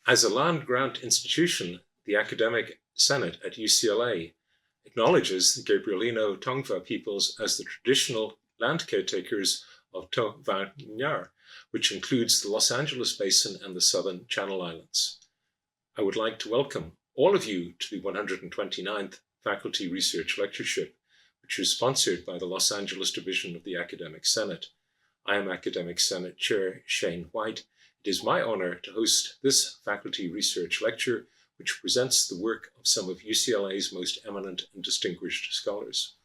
As a land-grant institution, the Academic Senate at UCLA acknowledges the Gabrielino Tongva peoples as the traditional land caretakers of Tongva Nyar, which includes the Los Angeles Basin and the Southern Channel Islands. I would like to welcome all of you to the 129th Faculty Research Lectureship, which is sponsored by the Los Angeles Division of the Academic Senate. I am Academic Senate Chair Shane White. It is my honor to host this faculty research lecture, which presents the work of some of UCLA's most eminent and distinguished scholars.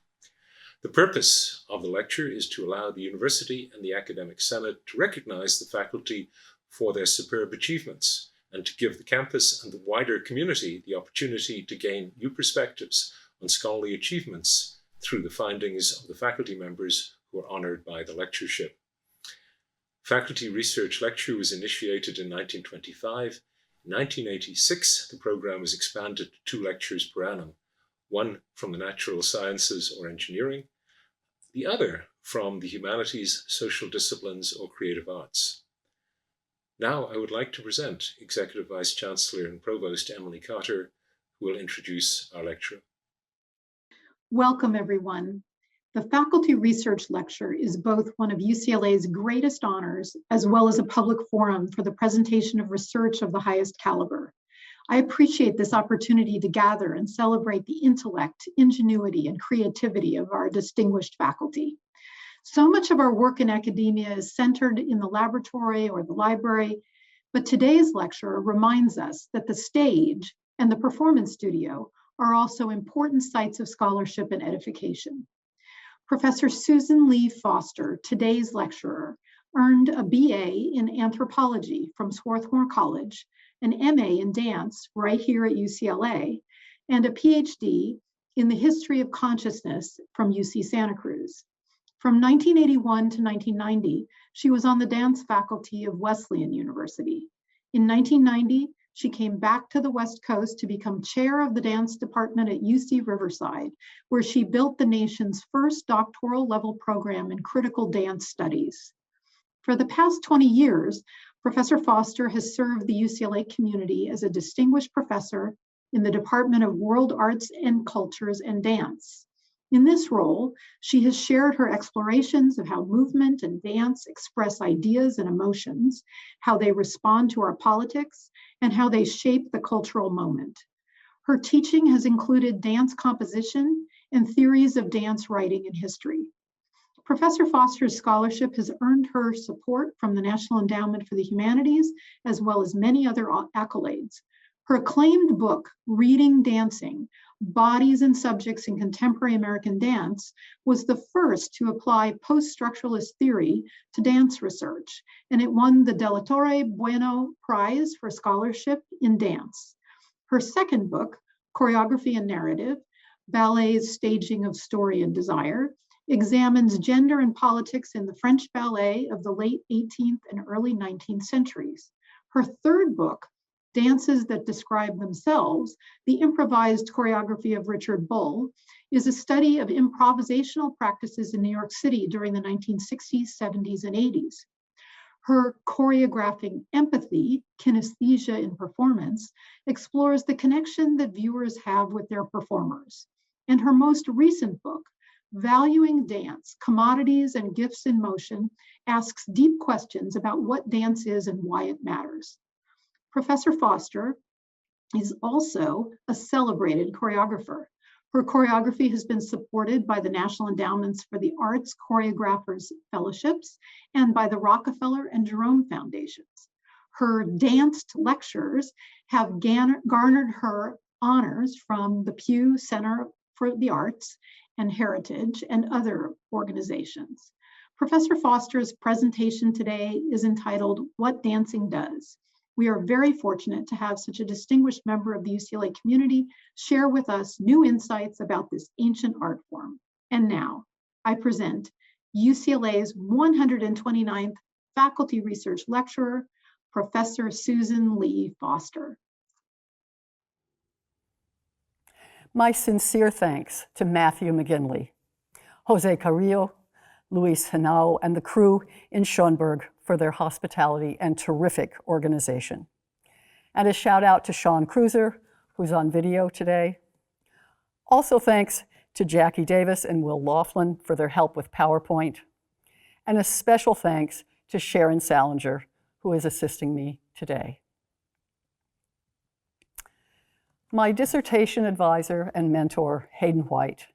The purpose of the lecture is to allow the university and the Academic Senate to recognize the faculty for their superb achievements and to give the campus and the wider community the opportunity to gain new perspectives on scholarly achievements through the findings of the faculty members who are honored by the lectureship. Faculty Research Lecture was initiated in 1925. In 1986, the program was expanded to 2 lectures per annum, one from the natural sciences or engineering, the other from the humanities, social disciplines, or creative arts. Now I would like to present Executive Vice Chancellor and Provost Emily Carter, who will introduce our lecturer. Welcome, everyone. The Faculty Research Lecture is both one of UCLA's greatest honors, as well as a public forum for the presentation of research of the highest caliber. I appreciate this opportunity to gather and celebrate the intellect, ingenuity, and creativity of our distinguished faculty. So much of our work in academia is centered in the laboratory or the library, but today's lecture reminds us that the stage and the performance studio are also important sites of scholarship and edification. Professor Susan Lee Foster, today's lecturer, earned a BA in anthropology from Swarthmore College, an MA in dance right here at UCLA, and a PhD in the history of consciousness from UC Santa Cruz. From 1981 to 1990, she was on the dance faculty of Wesleyan University. In 1990, she came back to the West Coast to become chair of the dance department at UC Riverside, where she built the nation's first doctoral level program in critical dance studies. For the past 20 years, Professor Foster has served the UCLA community as a distinguished professor in the Department of World Arts and Cultures and Dance. In this role, she has shared her explorations of how movement and dance express ideas and emotions, how they respond to our politics, and how they shape the cultural moment. Her teaching has included dance composition and theories of dance writing and history. Professor Foster's scholarship has earned her support from the National Endowment for the Humanities, as well as many other accolades. Her acclaimed book, Reading Dancing: Bodies and Subjects in Contemporary American Dance, was the first to apply post-structuralist theory to dance research, and it won the De La Torre Bueno Prize for Scholarship in Dance. Her second book, Choreography and Narrative: Ballet's Staging of Story and Desire, examines gender and politics in the French ballet of the late 18th and early 19th centuries. Her third book, Dances That Describe Themselves: The Improvised Choreography of Richard Bull, is a study of improvisational practices in New York City during the 1960s, 70s, and 80s. Her Choreographing Empathy, Kinesthesia in Performance, explores the connection that viewers have with their performers. And her most recent book, Valuing Dance: Commodities and Gifts in Motion, asks deep questions about what dance is and why it matters. Professor Foster is also a celebrated choreographer. Her choreography has been supported by the National Endowments for the Arts Choreographers Fellowships and by the Rockefeller and Jerome Foundations. Her danced lectures have garnered her honors from the Pew Center for the Arts and Heritage and other organizations. Professor Foster's presentation today is entitled What Dancing Does. We are very fortunate to have such a distinguished member of the UCLA community share with us new insights about this ancient art form. And now I present UCLA's 129th Faculty Research Lecturer, Professor Susan Lee Foster. My sincere thanks to Matthew McGinley, Jose Carrillo, Luis Henao, and the crew in Schoenberg for their hospitality and terrific organization. And a shout out to Sean Cruiser, who's on video today. Also thanks to Jackie Davis and Will Laughlin for their help with PowerPoint. And a special thanks to Sharon Salinger, who is assisting me today. My dissertation advisor and mentor, Hayden White,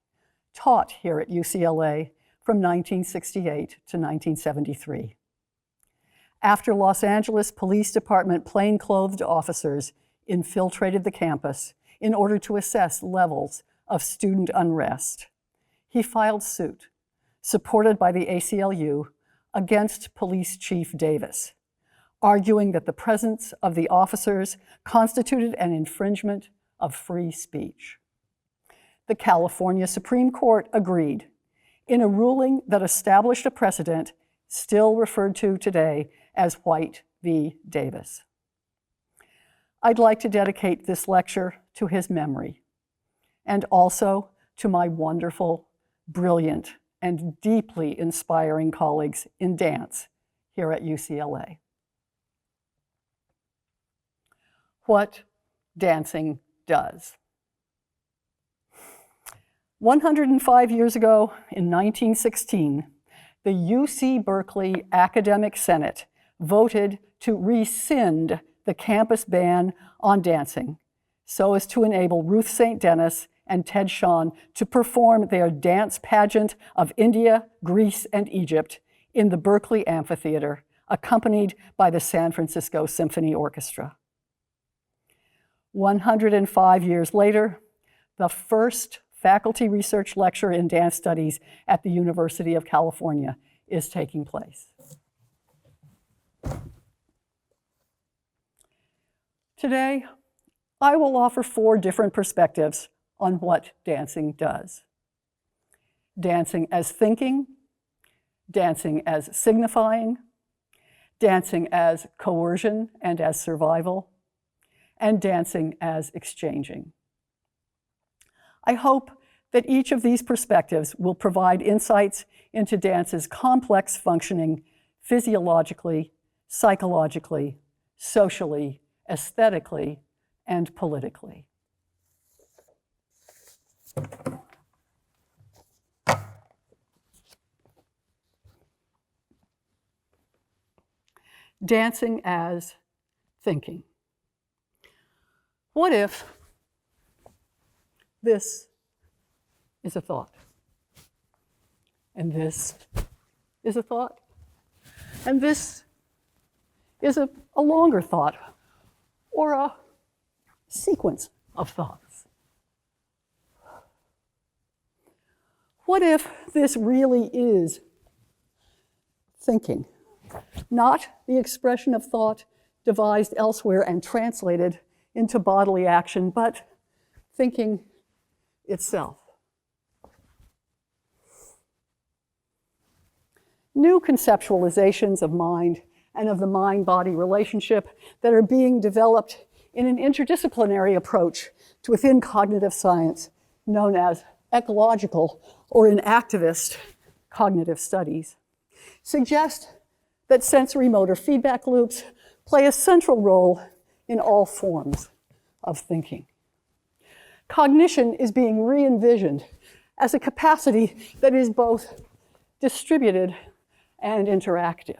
taught here at UCLA from 1968 to 1973. After Los Angeles Police Department plainclothed officers infiltrated the campus in order to assess levels of student unrest, he filed suit, supported by the ACLU, against Police Chief Davis, arguing that the presence of the officers constituted an infringement of free speech. The California Supreme Court agreed in a ruling that established a precedent still referred to today as White v. Davis. I'd like to dedicate this lecture to his memory and also to my wonderful, brilliant, and deeply inspiring colleagues in dance here at UCLA. What dancing does. 105 years ago, in 1916, the UC Berkeley Academic Senate voted to rescind the campus ban on dancing so as to enable Ruth St. Denis and Ted Shawn to perform their dance pageant of India, Greece, and Egypt in the Berkeley Amphitheater, accompanied by the San Francisco Symphony Orchestra. 105 years later, the first faculty research lecture in dance studies at the University of California is taking place. Today, I will offer 4 different perspectives on what dancing does. Dancing as thinking, dancing as signifying, dancing as coercion and as survival, and dancing as exchanging. I hope that each of these perspectives will provide insights into dance's complex functioning physiologically, psychologically, socially, aesthetically, and politically. Dancing as thinking. What if this is a thought, and this is a thought, and this is a longer thought, or a sequence of thoughts? What if this really is thinking, not the expression of thought devised elsewhere and translated into bodily action, but thinking itself? New conceptualizations of mind and of the mind-body relationship that are being developed in an interdisciplinary approach to within cognitive science known as ecological or in activist cognitive studies suggest that sensory motor feedback loops play a central role in all forms of thinking. Cognition is being re-envisioned as a capacity that is both distributed and interactive.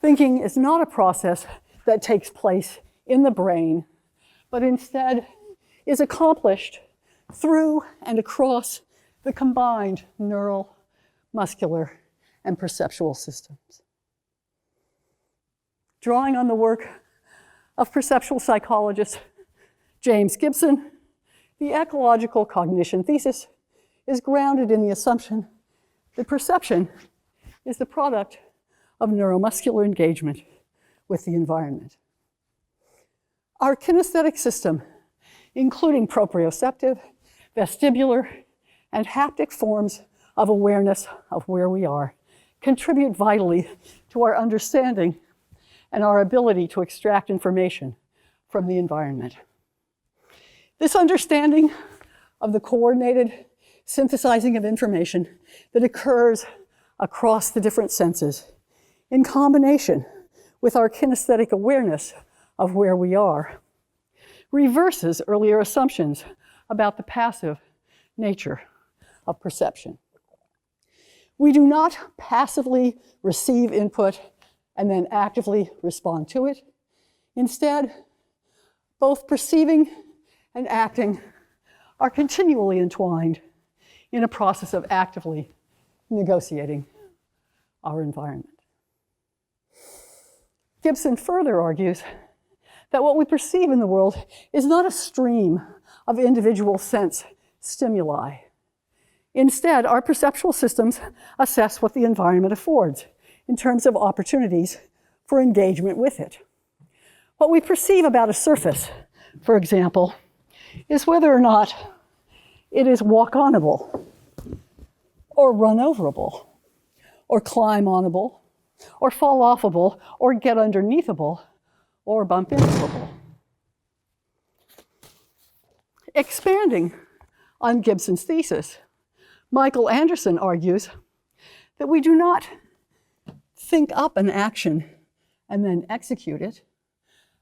Thinking is not a process that takes place in the brain, but instead is accomplished through and across the combined neural, muscular, and perceptual systems. Drawing on the work of perceptual psychologist James Gibson, the ecological cognition thesis is grounded in the assumption that perception is the product of neuromuscular engagement with the environment. Our kinesthetic system, including proprioceptive, vestibular, and haptic forms of awareness of where we are, contribute vitally to our understanding and our ability to extract information from the environment. This understanding of the coordinated synthesizing of information that occurs across the different senses, in combination with our kinesthetic awareness of where we are reverses earlier assumptions about the passive nature of perception. We do not passively receive input and then actively respond to it. Instead, both perceiving and acting are continually entwined in a process of actively negotiating our environment. Gibson further argues that what we perceive in the world is not a stream of individual sense stimuli. Instead, our perceptual systems assess what the environment affords in terms of opportunities for engagement with it. What we perceive about a surface, for example, is whether or not it is walk-onable, or run-overable, or climb-onable, or fall-offable, or get underneathable, or bump intoable. Expanding on Gibson's thesis, Michael Anderson argues that we do not think up an action and then execute it.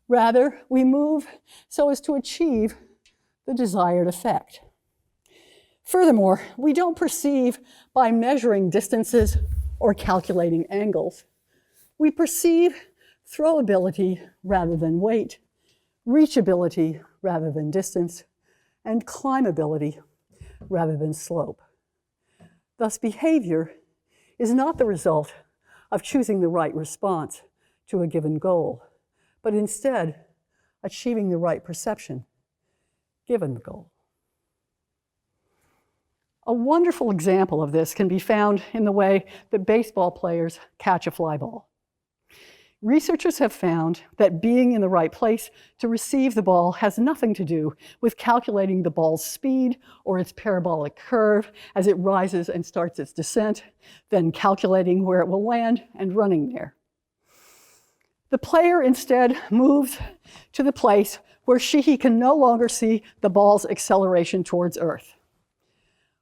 Rather, we move so as to achieve the desired effect. Furthermore, we don't perceive by measuring distances or calculating angles. We perceive throwability rather than weight, reachability rather than distance, and climbability rather than slope. Thus, behavior is not the result of choosing the right response to a given goal, but instead achieving the right perception given the goal. A wonderful example of this can be found in the way that baseball players catch a fly ball. Researchers have found that being in the right place to receive the ball has nothing to do with calculating the ball's speed or its parabolic curve as it rises and starts its descent, then calculating where it will land and running there. The player instead moves to the place where he can no longer see the ball's acceleration towards Earth.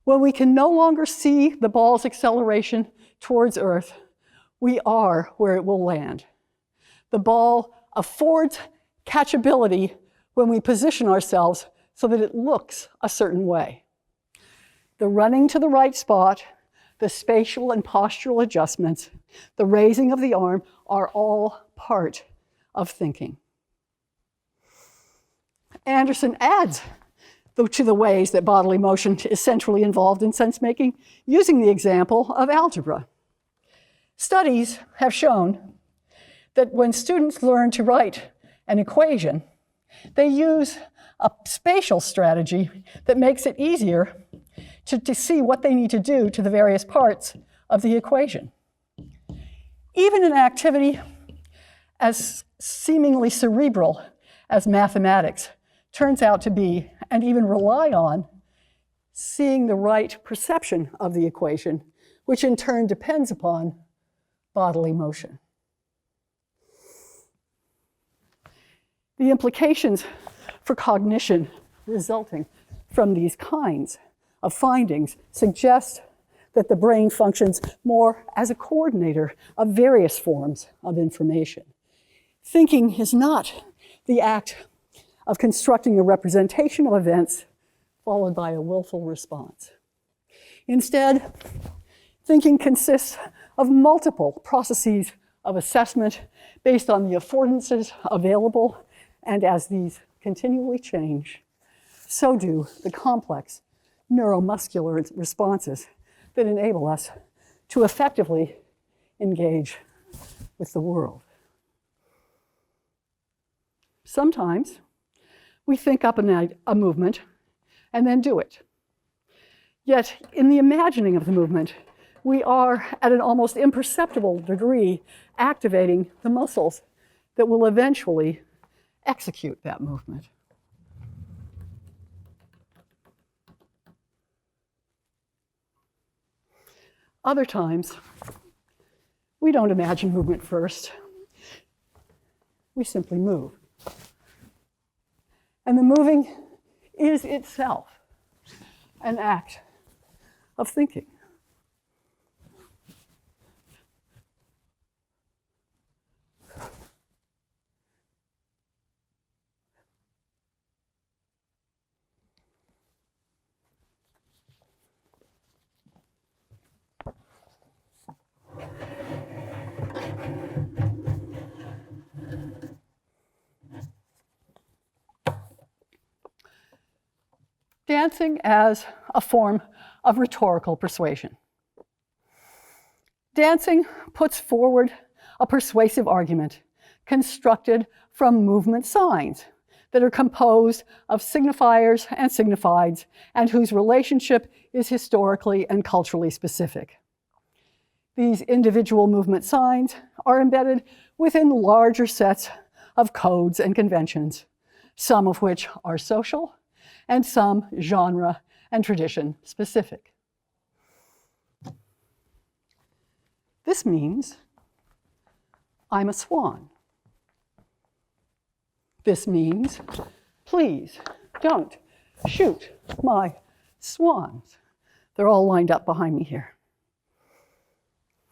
When we can no longer see the ball's acceleration towards Earth, we are where it will land. The ball affords catchability when we position ourselves so that it looks a certain way. The running to the right spot, the spatial and postural adjustments, the raising of the arm are all part of thinking. Anderson adds to the ways that bodily motion is centrally involved in sense-making using the example of algebra. Studies have shown that when students learn to write an equation, they use a spatial strategy that makes it easier to see what they need to do to the various parts of the equation. Even an activity as seemingly cerebral as mathematics turns out to be, and even rely on, seeing the right perception of the equation, which in turn depends upon bodily motion. The implications for cognition resulting from these kinds of findings suggest that the brain functions more as a coordinator of various forms of information. Thinking is not the act of constructing a representation of events followed by a willful response. Instead, thinking consists of multiple processes of assessment based on the affordances available, and as these continually change, so do the complex neuromuscular responses that enable us to effectively engage with the world. Sometimes we think up a movement and then do it. Yet, in the imagining of the movement, we are, at an almost imperceptible degree, activating the muscles that will eventually execute that movement. Other times, we don't imagine movement first. We simply move. And the moving is itself an act of thinking. dancing as a form of rhetorical persuasion. Dancing puts forward a persuasive argument constructed from movement signs that are composed of signifiers and signifieds and whose relationship is historically and culturally specific. These individual movement signs are embedded within larger sets of codes and conventions, some of which are social and some genre and tradition specific. This means I'm a swan. This means, please don't shoot my swans. They're all lined up behind me here.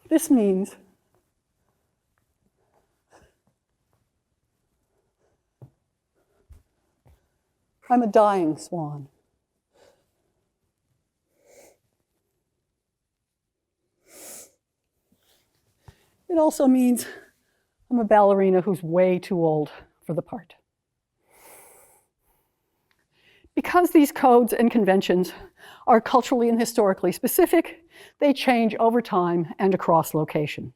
This means I'm a dying swan. It also means I'm a ballerina who's way too old for the part. Because these codes and conventions are culturally and historically specific, they change over time and across location.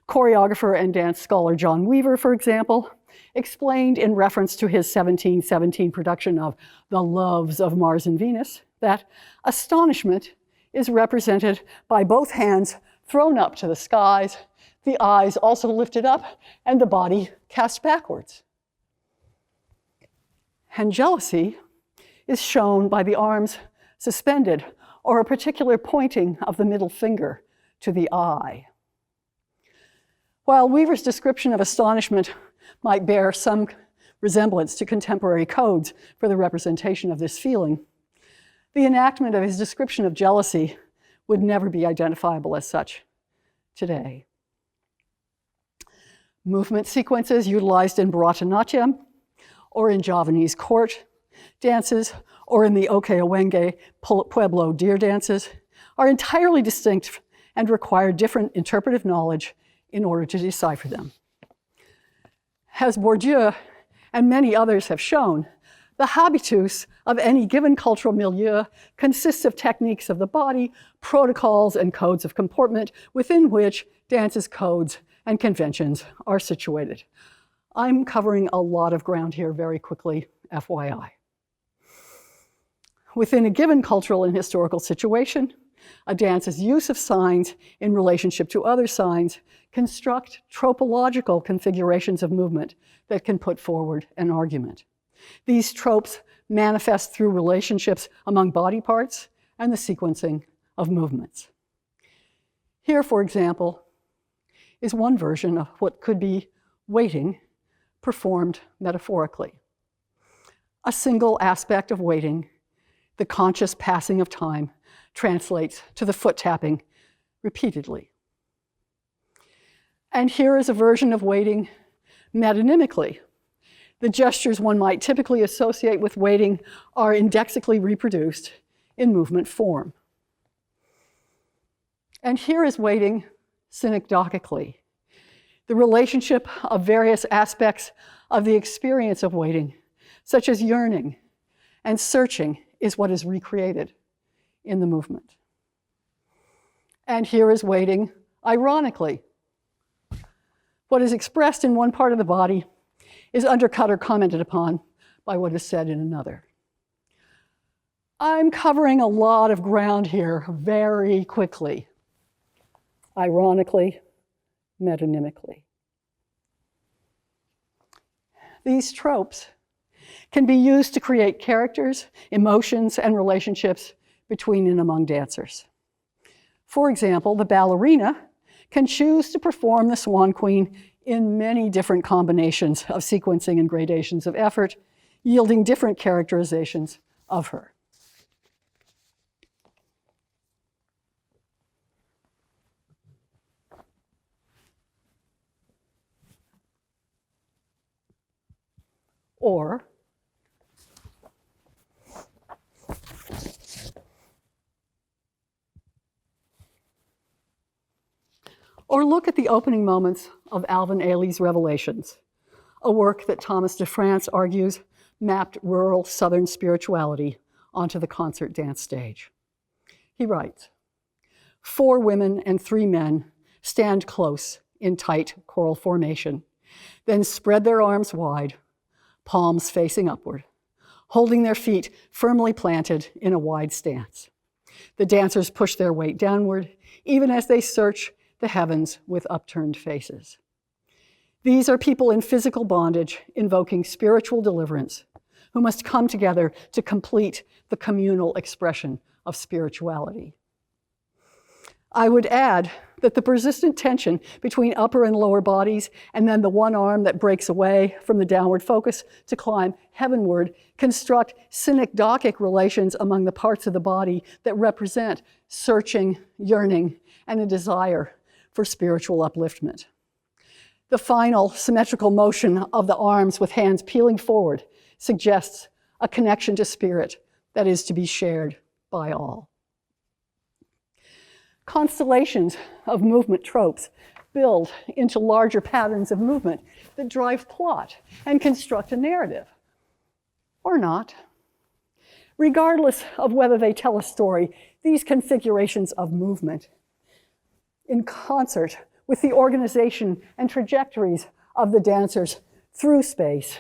Choreographer and dance scholar John Weaver, for example, explained in reference to his 1717 production of The Loves of Mars and Venus that astonishment is represented by both hands thrown up to the skies, the eyes also lifted up, and the body cast backwards. And jealousy is shown by the arms suspended or a particular pointing of the middle finger to the eye. While Weaver's description of astonishment might bear some resemblance to contemporary codes for the representation of this feeling, the enactment of his description of jealousy would never be identifiable as such today. Movement sequences utilized in Bharatanatyam or in Javanese court dances or in the Oke-Awenge Pueblo deer dances are entirely distinct and require different interpretive knowledge in order to decipher them. As Bourdieu and many others have shown, the habitus of any given cultural milieu consists of techniques of the body, protocols, and codes of comportment within which dance's codes and conventions are situated. I'm covering a lot of ground here very quickly, FYI. Within a given cultural and historical situation, a dance's use of signs in relationship to other signs construct tropological configurations of movement that can put forward an argument. These tropes manifest through relationships among body parts and the sequencing of movements. Here, for example, is one version of what could be waiting performed metaphorically. A single aspect of waiting, the conscious passing of time, translates to the foot tapping repeatedly. And here is a version of waiting metonymically. The gestures one might typically associate with waiting are indexically reproduced in movement form. And here is waiting synecdochically. The relationship of various aspects of the experience of waiting, such as yearning and searching, is what is recreated in the movement. And here is waiting ironically. What is expressed in one part of the body is undercut or commented upon by what is said in another. I'm covering a lot of ground here very quickly. Ironically, metonymically. These tropes can be used to create characters, emotions, and relationships between and among dancers. For example, the ballerina can choose to perform the Swan Queen in many different combinations of sequencing and gradations of effort, yielding different characterizations of her. Or look at the opening moments of Alvin Ailey's Revelations, a work that Thomas de France argues mapped rural Southern spirituality onto the concert dance stage. He writes, 4 women and 3 men stand close in tight choral formation, then spread their arms wide, palms facing upward, holding their feet firmly planted in a wide stance. The dancers push their weight downward, even as they search the heavens with upturned faces. These are people in physical bondage, invoking spiritual deliverance, who must come together to complete the communal expression of spirituality. I would add that the persistent tension between upper and lower bodies, and then the one arm that breaks away from the downward focus to climb heavenward, construct synecdochic relations among the parts of the body that represent searching, yearning, and a desire for spiritual upliftment. The final symmetrical motion of the arms with hands peeling forward suggests a connection to spirit that is to be shared by all. Constellations of movement tropes build into larger patterns of movement that drive plot and construct a narrative, or not. Regardless of whether they tell a story, these configurations of movement, in concert with the organization and trajectories of the dancers through space,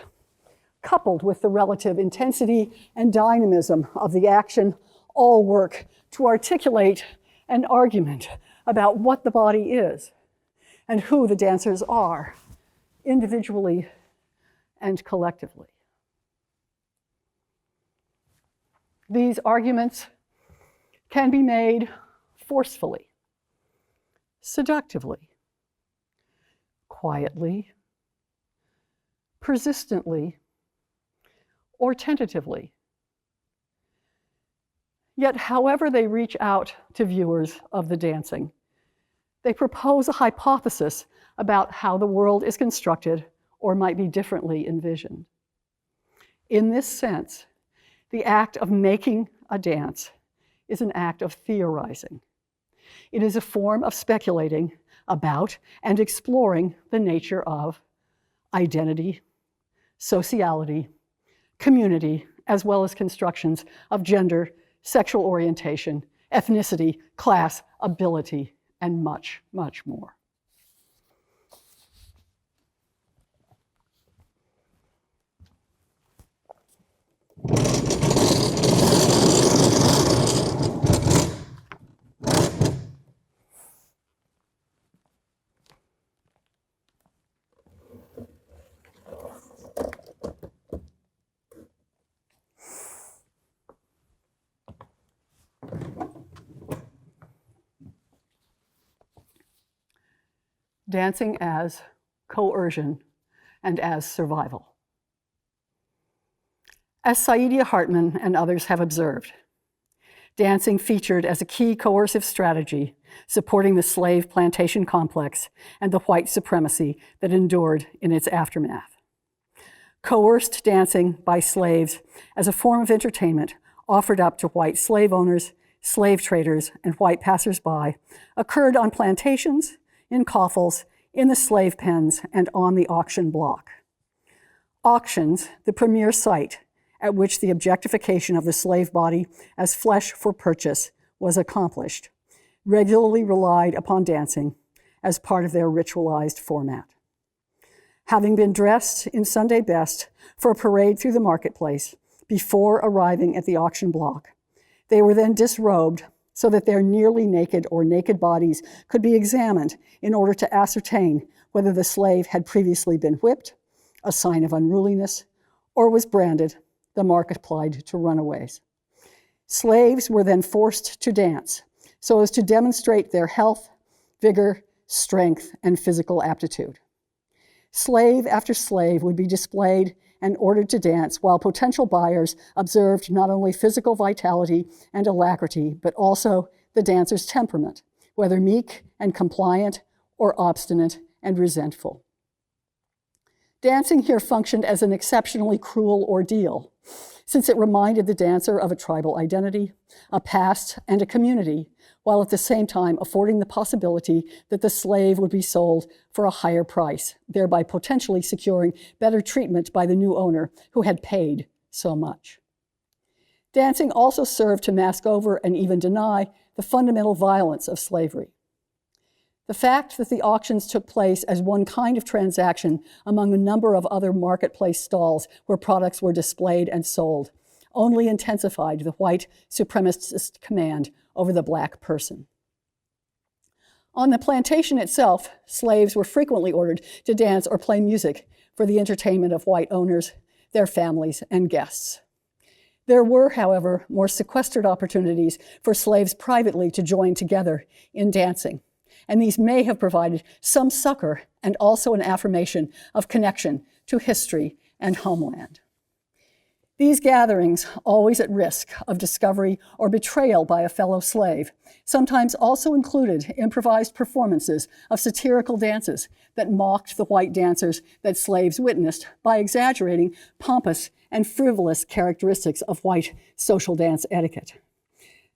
coupled with the relative intensity and dynamism of the action, all work to articulate an argument about what the body is and who the dancers are, individually and collectively. These arguments can be made forcefully, seductively, quietly, persistently, or tentatively. Yet, however they reach out to viewers of the dancing, they propose a hypothesis about how the world is constructed or might be differently envisioned. In this sense, the act of making a dance is an act of theorizing. It is a form of speculating about and exploring the nature of identity, sociality, community, as well as constructions of gender, sexual orientation, ethnicity, class, ability, and much, much more. Dancing as coercion and as survival. As Saidiya Hartman and others have observed, dancing featured as a key coercive strategy supporting the slave plantation complex and the white supremacy that endured in its aftermath. Coerced dancing by slaves as a form of entertainment offered up to white slave owners, slave traders, and white passersby occurred on plantations, in coffles, in the slave pens, and on the auction block. Auctions, the premier site at which the objectification of the slave body as flesh for purchase was accomplished, regularly relied upon dancing as part of their ritualized format. Having been dressed in Sunday best for a parade through the marketplace before arriving at the auction block, they were then disrobed so that their nearly naked or naked bodies could be examined in order to ascertain whether the slave had previously been whipped, a sign of unruliness, or was branded, the mark applied to runaways. Slaves were then forced to dance so as to demonstrate their health, vigor, strength, and physical aptitude. Slave after slave would be displayed and ordered to dance while potential buyers observed not only physical vitality and alacrity, but also the dancer's temperament, whether meek and compliant or obstinate and resentful. Dancing here functioned as an exceptionally cruel ordeal, since it reminded the dancer of a tribal identity, a past, and a community, while at the same time affording the possibility that the slave would be sold for a higher price, thereby potentially securing better treatment by the new owner who had paid so much. Dancing also served to mask over and even deny the fundamental violence of slavery. The fact that the auctions took place as one kind of transaction among a number of other marketplace stalls where products were displayed and sold only intensified the white supremacist command over the black person. On the plantation itself, slaves were frequently ordered to dance or play music for the entertainment of white owners, their families, and guests. There were, however, more sequestered opportunities for slaves privately to join together in dancing, and these may have provided some succor and also an affirmation of connection to history and homeland. These gatherings, always at risk of discovery or betrayal by a fellow slave, sometimes also included improvised performances of satirical dances that mocked the white dancers that slaves witnessed by exaggerating pompous and frivolous characteristics of white social dance etiquette.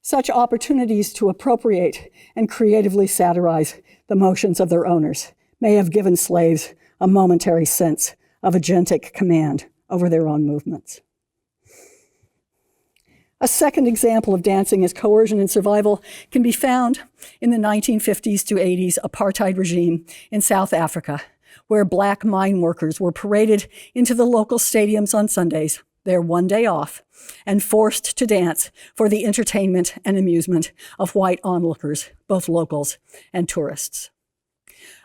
Such opportunities to appropriate and creatively satirize the motions of their owners may have given slaves a momentary sense of agentic command over their own movements. A second example of dancing as coercion and survival can be found in the 1950s to 80s apartheid regime in South Africa, where black mine workers were paraded into the local stadiums on Sundays, their one day off, and forced to dance for the entertainment and amusement of white onlookers, both locals and tourists.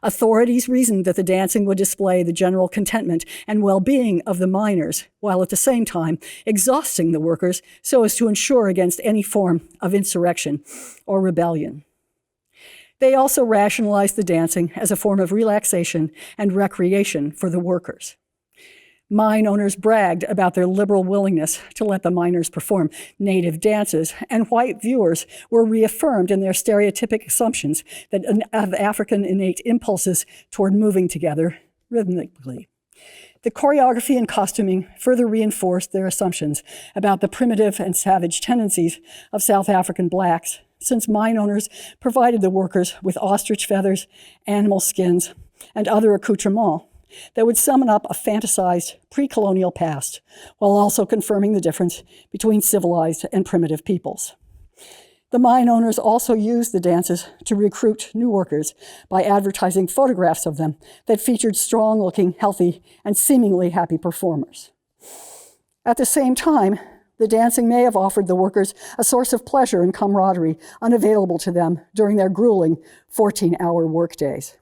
Authorities reasoned that the dancing would display the general contentment and well-being of the miners, while at the same time exhausting the workers so as to ensure against any form of insurrection or rebellion. They also rationalized the dancing as a form of relaxation and recreation for the workers. Mine owners bragged about their liberal willingness to let the miners perform native dances, and white viewers were reaffirmed in their stereotypic assumptions that of African innate impulses toward moving together rhythmically. The choreography and costuming further reinforced their assumptions about the primitive and savage tendencies of South African blacks, since mine owners provided the workers with ostrich feathers, animal skins, and other accoutrements that would summon up a fantasized pre-colonial past, while also confirming the difference between civilized and primitive peoples. The mine owners also used the dances to recruit new workers by advertising photographs of them that featured strong-looking, healthy, and seemingly happy performers. At the same time, the dancing may have offered the workers a source of pleasure and camaraderie unavailable to them during their grueling 14-hour workdays.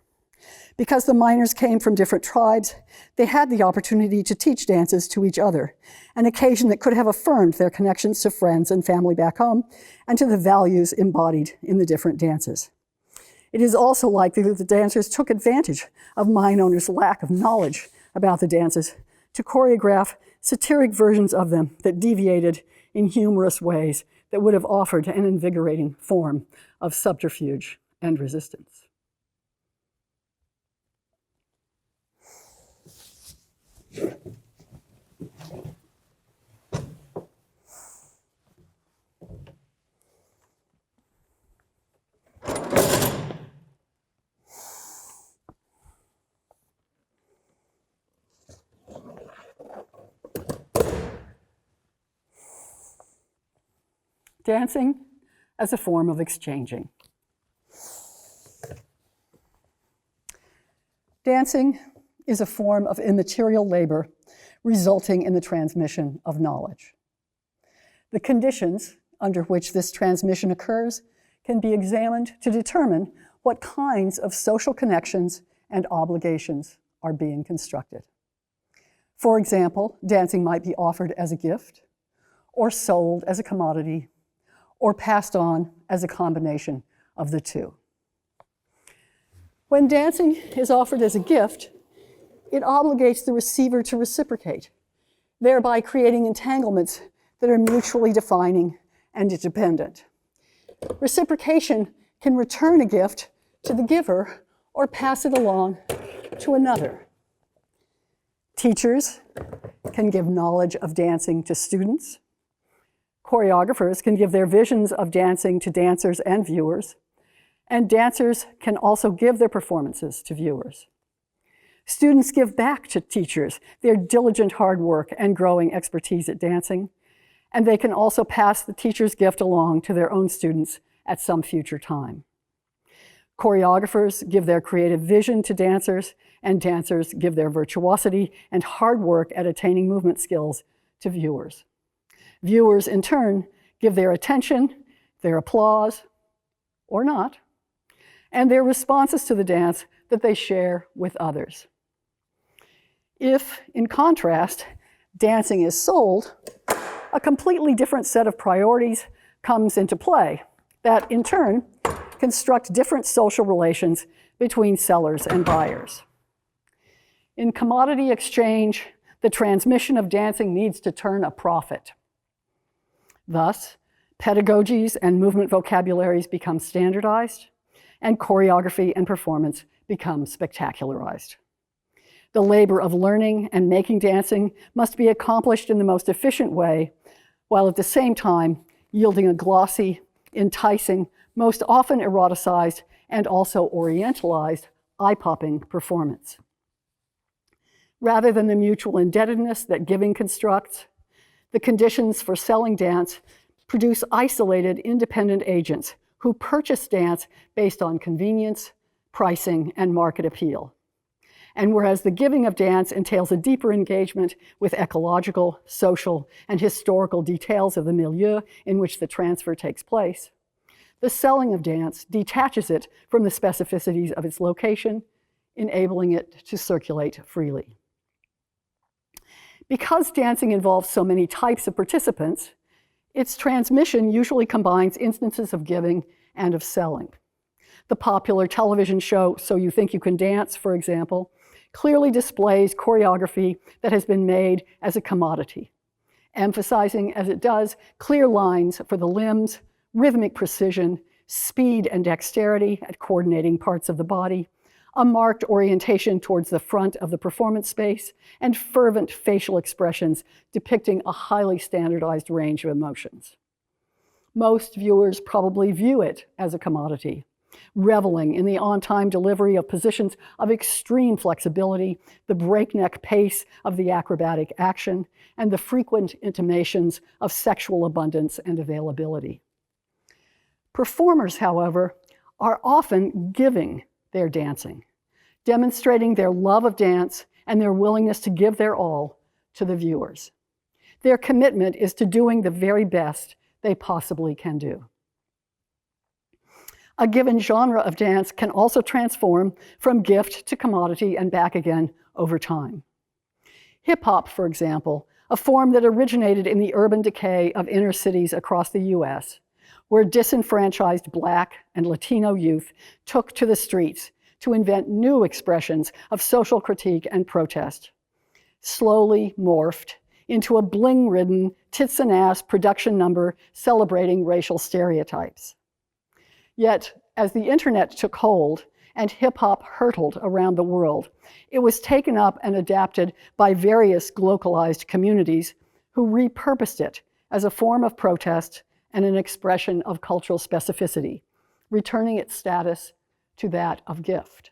Because the miners came from different tribes, they had the opportunity to teach dances to each other, an occasion that could have affirmed their connections to friends and family back home and to the values embodied in the different dances. It is also likely that the dancers took advantage of mine owners' lack of knowledge about the dances to choreograph satiric versions of them that deviated in humorous ways that would have offered an invigorating form of subterfuge and resistance. Dancing as a form of exchanging. Dancing is a form of immaterial labor resulting in the transmission of knowledge. The conditions under which this transmission occurs can be examined to determine what kinds of social connections and obligations are being constructed. For example, dancing might be offered as a gift, or sold as a commodity, or passed on as a combination of the two. When dancing is offered as a gift, it obligates the receiver to reciprocate, thereby creating entanglements that are mutually defining and independent. Reciprocation can return a gift to the giver or pass it along to another. Teachers can give knowledge of dancing to students. Choreographers can give their visions of dancing to dancers and viewers, and dancers can also give their performances to viewers. Students give back to teachers their diligent hard work and growing expertise at dancing, and they can also pass the teacher's gift along to their own students at some future time. Choreographers give their creative vision to dancers, and dancers give their virtuosity and hard work at attaining movement skills to viewers. Viewers, in turn, give their attention, their applause, or not, and their responses to the dance that they share with others. If, in contrast, dancing is sold, a completely different set of priorities comes into play that, in turn, construct different social relations between sellers and buyers. In commodity exchange, the transmission of dancing needs to turn a profit. Thus, pedagogies and movement vocabularies become standardized, and choreography and performance become spectacularized. The labor of learning and making dancing must be accomplished in the most efficient way, while at the same time yielding a glossy, enticing, most often eroticized, and also orientalized, eye-popping performance. Rather than the mutual indebtedness that giving constructs, the conditions for selling dance produce isolated, independent agents who purchase dance based on convenience, pricing, and market appeal. And whereas the giving of dance entails a deeper engagement with ecological, social, and historical details of the milieu in which the transfer takes place, the selling of dance detaches it from the specificities of its location, enabling it to circulate freely. Because dancing involves so many types of participants, its transmission usually combines instances of giving and of selling. The popular television show So You Think You Can Dance, for example, clearly displays choreography that has been made as a commodity, emphasizing, as it does, clear lines for the limbs, rhythmic precision, speed and dexterity at coordinating parts of the body, a marked orientation towards the front of the performance space, and fervent facial expressions depicting a highly standardized range of emotions. Most viewers probably view it as a commodity, reveling in the on-time delivery of positions of extreme flexibility, the breakneck pace of the acrobatic action, and the frequent intimations of sexual abundance and availability. Performers, however, are often giving their dancing, demonstrating their love of dance and their willingness to give their all to the viewers. Their commitment is to doing the very best they possibly can do. A given genre of dance can also transform from gift to commodity and back again over time. Hip-hop, for example, a form that originated in the urban decay of inner cities across the US, where disenfranchised Black and Latino youth took to the streets to invent new expressions of social critique and protest, slowly morphed into a bling-ridden, tits-and-ass production number celebrating racial stereotypes. Yet, as the internet took hold and hip-hop hurtled around the world, it was taken up and adapted by various localized communities who repurposed it as a form of protest and an expression of cultural specificity, returning its status to that of gift.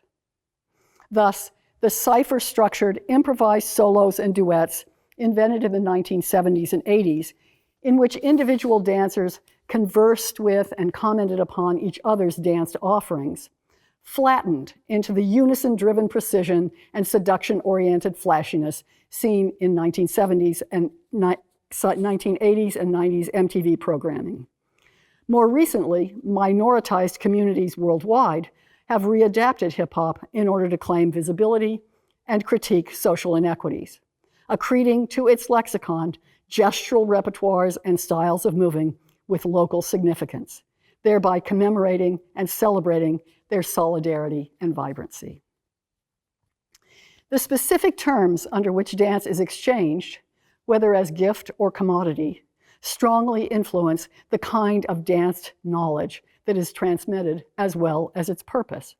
Thus, the cipher-structured improvised solos and duets invented in the 1970s and 80s, in which individual dancers conversed with and commented upon each other's danced offerings, flattened into the unison-driven precision and seduction-oriented flashiness seen in 1970s and 1980s and 90s MTV programming. More recently, minoritized communities worldwide have readapted hip-hop in order to claim visibility and critique social inequities, accreting to its lexicon gestural repertoires and styles of moving with local significance, thereby commemorating and celebrating their solidarity and vibrancy. The specific terms under which dance is exchanged, whether as gift or commodity, strongly influence the kind of danced knowledge that is transmitted as well as its purpose.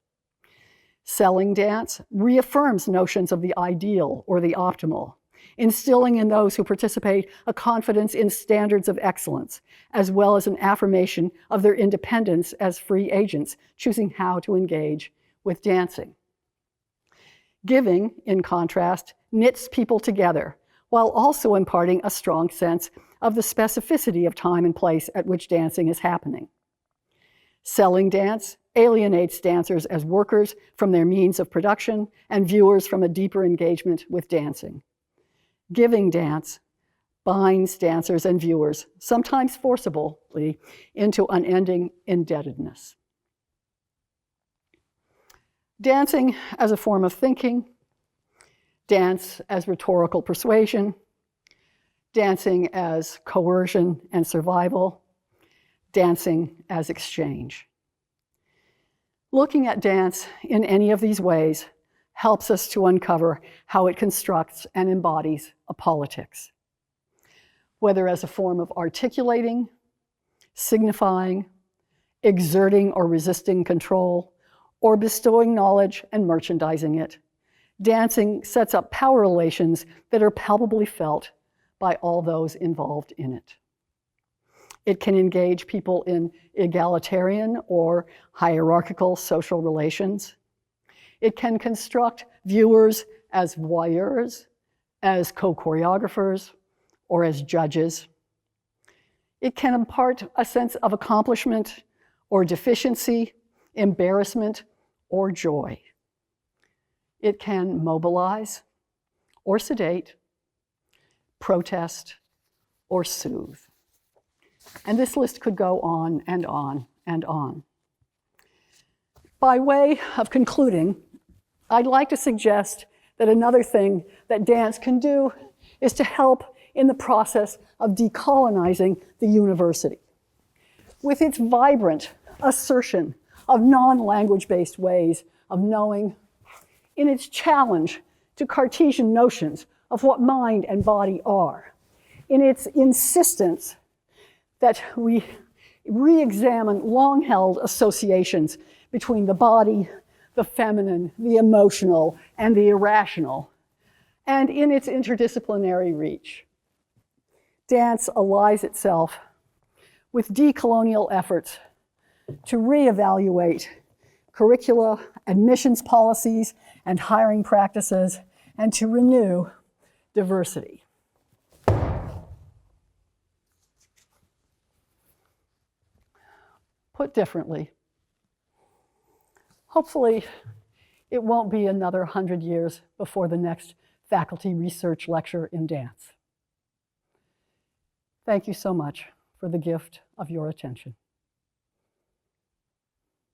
Selling dance reaffirms notions of the ideal or the optimal, instilling in those who participate a confidence in standards of excellence, as well as an affirmation of their independence as free agents, choosing how to engage with dancing. Giving, in contrast, knits people together, while also imparting a strong sense of the specificity of time and place at which dancing is happening. Selling dance alienates dancers as workers from their means of production and viewers from a deeper engagement with dancing. Giving dance binds dancers and viewers, sometimes forcibly, into unending indebtedness. Dancing as a form of thinking, dance as rhetorical persuasion, dancing as coercion and survival, dancing as exchange. Looking at dance in any of these ways helps us to uncover how it constructs and embodies a politics, whether as a form of articulating, signifying, exerting or resisting control, or bestowing knowledge and merchandising it. Dancing sets up power relations that are palpably felt by all those involved in it. It can engage people in egalitarian or hierarchical social relations. It can construct viewers as voyeurs, as co-choreographers, or as judges. It can impart a sense of accomplishment or deficiency, embarrassment, or joy. It can mobilize or sedate, protest, or soothe. And this list could go on and on and on. By way of concluding, I'd like to suggest that another thing that dance can do is to help in the process of decolonizing the university. With its vibrant assertion of non-language-based ways of knowing, in its challenge to Cartesian notions of what mind and body are, in its insistence that we re-examine long-held associations between the body, the feminine, the emotional, and the irrational, and in its interdisciplinary reach. Dance allies itself with decolonial efforts to reevaluate curricula, admissions policies, and hiring practices, and to renew diversity. Put differently, hopefully it won't be another 100 years before the next faculty research lecture in dance. Thank you so much for the gift of your attention.